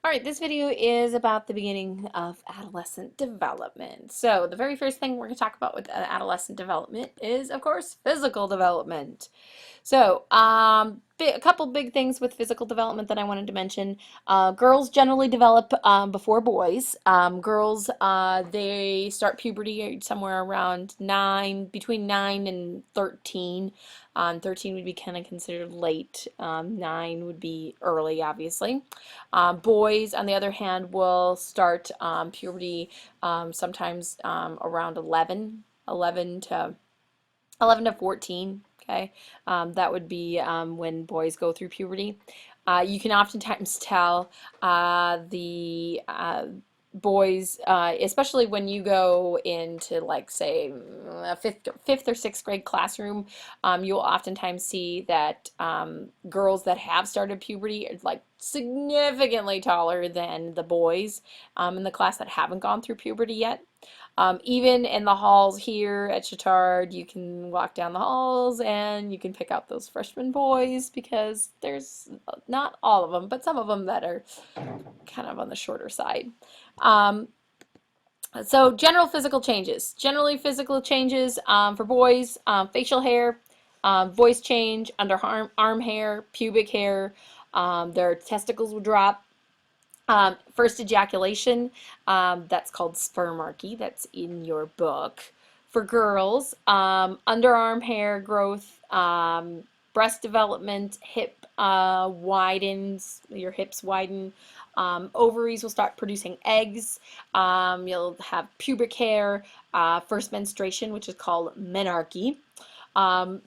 All right, this video is about the beginning of adolescent development. So the very first thing we're going to talk about with adolescent development is, of course, physical development. So, a couple big things with physical development that I wanted to mention. Girls generally develop before boys. Girls, they start puberty somewhere around between 9 and 13. 13 would be kind of considered late. 9 would be early, obviously. Boys, on the other hand, will start puberty sometimes around 11 to 14. Okay, that would be when boys go through puberty. You can oftentimes tell the boys, especially when you go into, like, say, a fifth or sixth grade classroom, you'll oftentimes see that girls that have started puberty are like significantly taller than the boys in the class that haven't gone through puberty yet. Even in the halls here at Chittard, you can walk down the halls and you can pick out those freshman boys because there's not all of them, but some of them that are kind of on the shorter side. Um, so general physical changes. Generally physical changes for boys, facial hair, voice change, arm hair, pubic hair, their testicles will drop. First ejaculation, that's called spermarchy, that's in your book. For girls, underarm hair growth, breast development, hip widens, your hips widen, ovaries will start producing eggs, you'll have pubic hair, first menstruation, which is called menarche.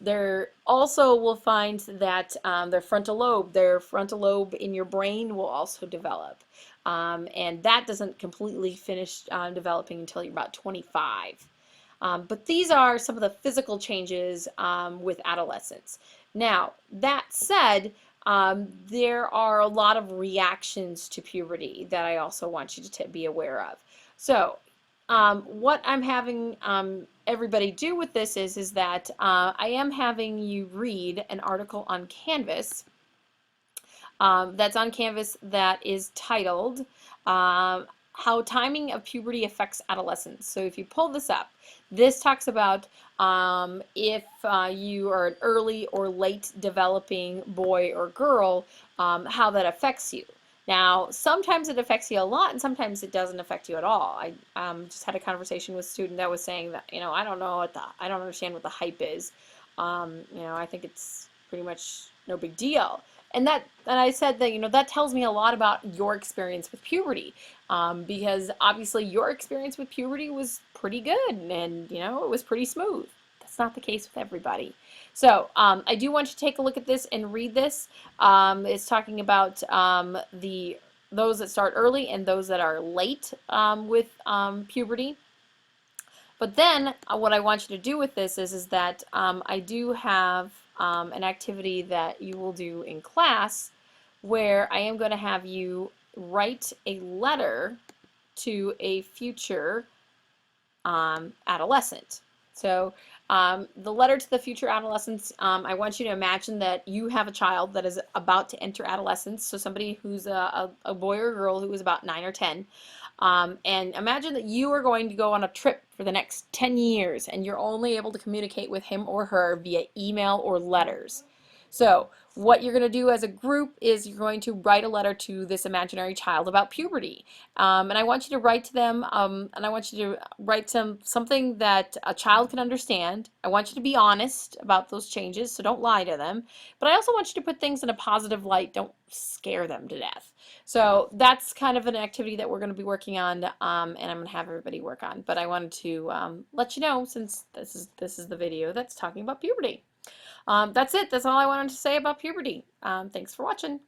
There also will find that their frontal lobe in your brain will also develop. And that doesn't completely finish developing until you're about 25. But these are some of the physical changes with adolescence. Now, that said, there are a lot of reactions to puberty that I also want you to be aware of. So, what I'm having everybody do with this is that I am having you read an article on Canvas that's on Canvas that is titled How Timing of Puberty Affects Adolescence. So if you pull this up, this talks about if you are an early or late developing boy or girl, how that affects you. Now, sometimes it affects you a lot, and sometimes it doesn't affect you at all. I just had a conversation with a student that was saying that, I don't know I don't understand what the hype is. I think it's pretty much no big deal. And I said that, that tells me a lot about your experience with puberty, because obviously your experience with puberty was pretty good, and it was pretty smooth. That's not the case with everybody. So I do want you to take a look at this and read this. It's talking about those that start early and those that are late with puberty. But then what I want you to do with this is that I do have an activity that you will do in class where I am going to have you write a letter to a future adolescent. So the letter to the future adolescents, I want you to imagine that you have a child that is about to enter adolescence, so somebody who's a boy or girl who is about 9 or 10. And imagine that you are going to go on a trip for the next 10 years and you're only able to communicate with him or her via email or letters. So what you're going to do as a group is you're going to write a letter to this imaginary child about puberty. And I want you to write to them, and I want you to write something that a child can understand. I want you to be honest about those changes, so don't lie to them. But I also want you to put things in a positive light. Don't scare them to death. So that's kind of an activity that we're going to be working on, and I'm going to have everybody work on. But I wanted to let you know, since this is the video that's talking about puberty. That's it. That's all I wanted to say about puberty. Thanks for watching.